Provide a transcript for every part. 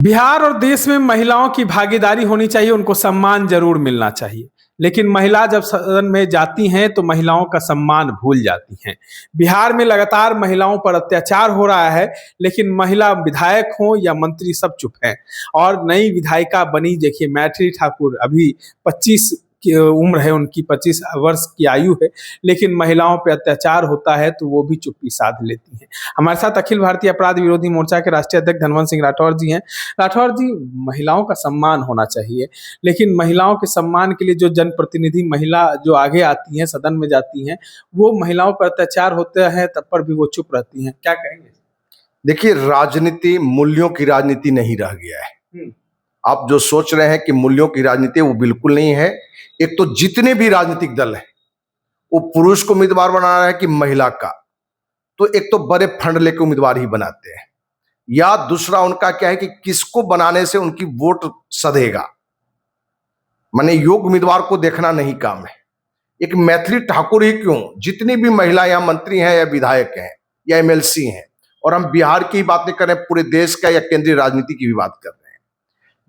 बिहार और देश में महिलाओं की भागीदारी होनी चाहिए, उनको सम्मान जरूर मिलना चाहिए। लेकिन महिला जब सदन में जाती हैं तो महिलाओं का सम्मान भूल जाती हैं। बिहार में लगातार महिलाओं पर अत्याचार हो रहा है, लेकिन महिला विधायक हो या मंत्री सब चुप हैं। और नई विधायिका बनी, देखिए मैथिली ठाकुर, अभी 25 की उम्र है उनकी, 25 वर्ष की आयु है, लेकिन महिलाओं पे अत्याचार होता है तो वो भी चुप्पी साध लेती हैं। हमारे साथ अखिल भारतीय अपराध विरोधी मोर्चा के राष्ट्रीय अध्यक्ष धनवंत सिंह राठौर जी हैं। राठौर जी, महिलाओं का सम्मान होना चाहिए, लेकिन महिलाओं के सम्मान के लिए जो जनप्रतिनिधि महिला जो आगे आती हैं, सदन में जाती हैं, वो महिलाओं पर अत्याचार होता है तब पर भी वो चुप रहती हैं। क्या कहेंगे? देखिए, राजनीति मूल्यों की राजनीति नहीं रह गया है। आप जो सोच रहे हैं कि मूल्यों की राजनीति, वो बिल्कुल नहीं है। एक तो जितने भी राजनीतिक दल है वो पुरुष को उम्मीदवार बना रहा है कि महिला का, तो एक तो बड़े फंड लेके उम्मीदवार ही बनाते हैं, या दूसरा उनका क्या है कि किसको बनाने से उनकी वोट सधेगा, माने योग्य उम्मीदवार को देखना नहीं काम है। एक मैथिली ठाकुर ही क्यों, जितनी भी महिला या मंत्री हैं या विधायक हैं या एमएलसी हैं, और हम बिहार की बातें करें, पूरे देश का या केंद्रीय राजनीति की भी बात कर रहे हैं,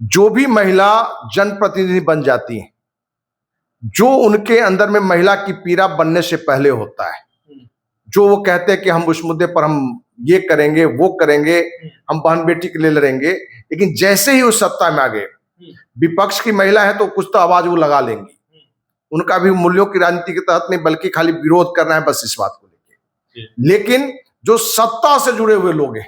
जो भी महिला जनप्रतिनिधि बन जाती है, जो उनके अंदर में महिला की पीड़ा बनने से पहले होता है, जो वो कहते हैं कि हम उस मुद्दे पर हम ये करेंगे वो करेंगे, हम बहन बेटी के लिए लड़ेंगे, लेकिन जैसे ही उस सत्ता में आ गए, विपक्ष की महिला है तो कुछ तो आवाज वो लगा लेंगी। उनका भी मूल्यों की राजनीति के तहत नहीं, बल्कि खाली विरोध करना है बस इस बात को लेकर। लेकिन जो सत्ता से जुड़े हुए लोग हैं,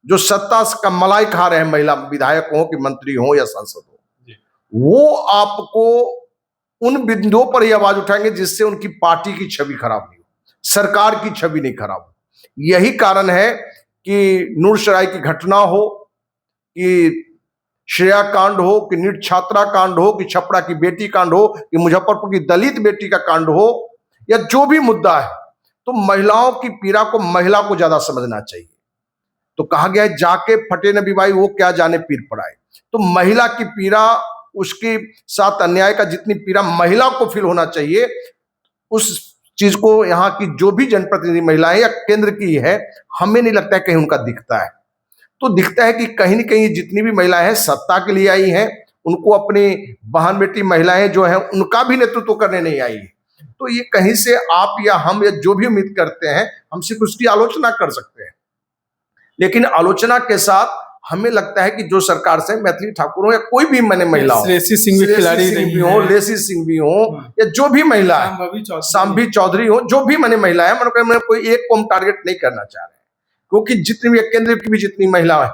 जो सत्ता का मलाई खा रहे हैं, महिला विधायक हो कि मंत्री हो या सांसद हो, वो आपको उन बिंदुओं पर ही आवाज उठाएंगे जिससे उनकी पार्टी की छवि खराब नहीं हो, सरकार की छवि नहीं खराब हो। यही कारण है कि नूरसराय की घटना हो, कि श्रेया कांड हो, कि नीट छात्रा कांड हो, कि छपरा की बेटी कांड हो, कि मुजफ्फरपुर की दलित बेटी का कांड हो, या जो भी मुद्दा है, तो महिलाओं की पीड़ा को महिला को ज्यादा समझना चाहिए। तो कहा गया है, जाके फटे न बीबाई वो क्या जाने पीर पड़ाए। तो महिला की पीड़ा, उसके साथ अन्याय का जितनी पीड़ा महिला को फील होना चाहिए, उस चीज को यहाँ की जो भी जनप्रतिनिधि महिलाएं या केंद्र की है, हमें नहीं लगता है कहीं उनका दिखता है। तो दिखता है कि कहीं न कहीं जितनी भी महिलाएं हैं सत्ता के लिए आई हैं, उनको अपनी बहन बेटी महिलाएं जो हैं उनका भी नेतृत्व करने नहीं आई है। तो ये कहीं से आप या हम या जो भी उम्मीद करते हैं, हम सिर्फ उसकी आलोचना कर सकते हैं, लेकिन आलोचना के साथ हमें लगता है कि जो सरकार से मैथिली ठाकुर हो या कोई भी मैंने महिला हो, श्रेयसी सिंह भी खिलाड़ी रही हो, लेसी सिंह भी हो, या जो भी महिला है, सांभी चौधरी हो, जो भी मैंने महिला है, मैं कोई एक को हम टारगेट नहीं करना चाह रहे हैं, क्योंकि जितनी भी केंद्र की भी जितनी महिला है,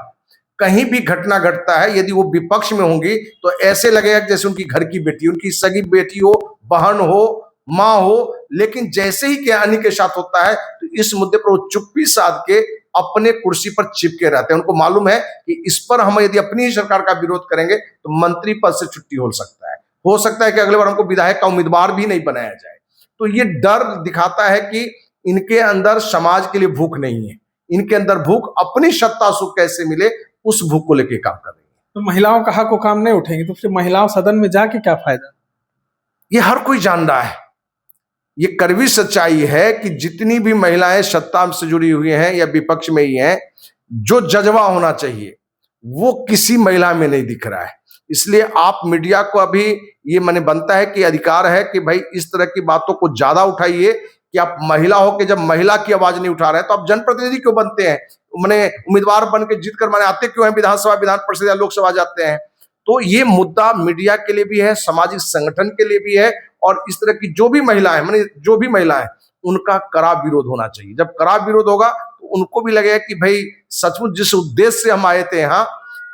कहीं भी घटना घटता है, यदि वो विपक्ष में होंगी तो ऐसे लगेगा जैसे उनकी घर की बेटी, उनकी सगी बेटी हो, बहन हो, माँ हो। लेकिन जैसे ही ज्ञानी के साथ होता है तो इस मुद्दे पर वो चुप्पी साध के अपने कुर्सी पर चिपके रहते हैं। उनको मालूम है कि इस पर हम यदि अपनी ही सरकार का विरोध करेंगे तो मंत्री पद से छुट्टी हो सकता है कि अगले बार हमको विधायक का उम्मीदवार भी नहीं बनाया जाए। तो ये डर दिखाता है कि इनके अंदर समाज के लिए भूख नहीं है, इनके अंदर भूख अपनी सत्ता सुख कैसे मिले, उस भूख को लेकर काम कर रही है। तो महिलाओं का हक को काम नहीं उठेंगे तो फिर महिलाओं सदन में जाके क्या फायदा? ये हर कोई जान रहा है, ये कड़वी सच्चाई है कि जितनी भी महिलाएं सत्ता से जुड़ी हुई हैं या विपक्ष में ही हैं, जो जज्बा होना चाहिए वो किसी महिला में नहीं दिख रहा है। इसलिए आप मीडिया को अभी ये माने बनता है कि अधिकार है कि भाई इस तरह की बातों को ज्यादा उठाइए, कि आप महिला हो के जब महिला की आवाज नहीं उठा रहे हैं तो आप जनप्रतिनिधि क्यों बनते हैं, माने उम्मीदवार बन के जीत कर माने आते क्यों हैं विधानसभा, विधान परिषद या लोकसभा जाते हैं। तो ये मुद्दा मीडिया के लिए भी है, सामाजिक संगठन के लिए भी है, और इस तरह की जो भी महिलाएं, माने जो भी महिलाएं, उनका कड़ा विरोध होना चाहिए। जब कड़ा विरोध होगा तो उनको भी लगेगा कि भाई सचमुच जिस उद्देश्य से हम आए थे यहाँ,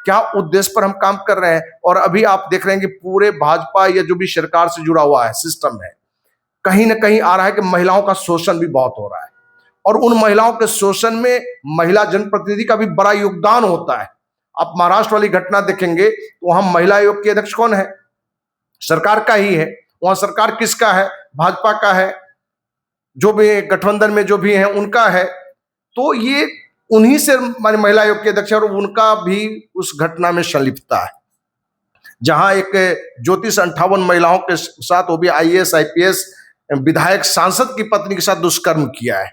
क्या उद्देश्य पर हम काम कर रहे हैं। और अभी आप देख रहे हैं कि पूरे भाजपा या जो भी सरकार से जुड़ा हुआ है सिस्टम है, कहीं ना कहीं आ रहा है कि महिलाओं का शोषण भी बहुत हो रहा है, और उन महिलाओं के शोषण में महिला जनप्रतिनिधि का भी बड़ा योगदान होता है। आप महाराष्ट्र वाली घटना देखेंगे तो वहां महिला आयोग के अध्यक्ष कौन है, सरकार का ही है। वहां सरकार किसका है, भाजपा का है, जो भी गठबंधन में जो भी है उनका है। तो ये उन्हीं से महिला आयोग के अध्यक्ष, और उनका भी उस घटना में संलिप्तता है, जहां एक ज्योतिष 58 महिलाओं के साथ, वो भी आईएएस आईपीएस विधायक सांसद की पत्नी के साथ दुष्कर्म किया है।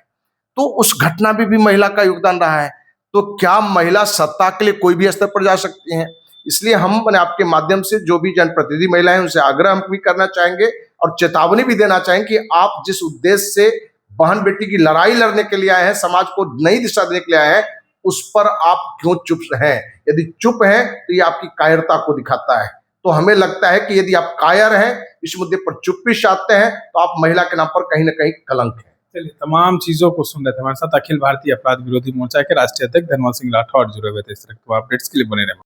तो उस घटना में भी महिला का योगदान रहा है। तो क्या महिला सत्ता के लिए कोई भी स्तर पर जा सकती हैं? इसलिए हम आपके माध्यम से जो भी जनप्रतिनिधि महिलाएं हैं उनसे आग्रह हम भी करना चाहेंगे और चेतावनी भी देना चाहेंगे कि आप जिस उद्देश्य से बहन बेटी की लड़ाई लड़ने के लिए आए हैं, समाज को नई दिशा देने के लिए आए हैं, उस पर आप क्यों चुप हैं? यदि चुप हैं तो ये आपकी कायरता को दिखाता है। तो हमें लगता है कि यदि आप कायर हैं, इस मुद्दे पर चुप्पी चाहते हैं, तो आप महिला के नाम पर कहीं ना कहीं कलंक है। चलिए, तमाम चीजों को सुन रहे थे हमारे साथ अखिल भारतीय अपराध विरोधी मोर्चा के राष्ट्रीय अध्यक्ष धनवंत सिंह राठौर जुड़े हुए थे। इस तरह के अपडेट्स के लिए बने रहे।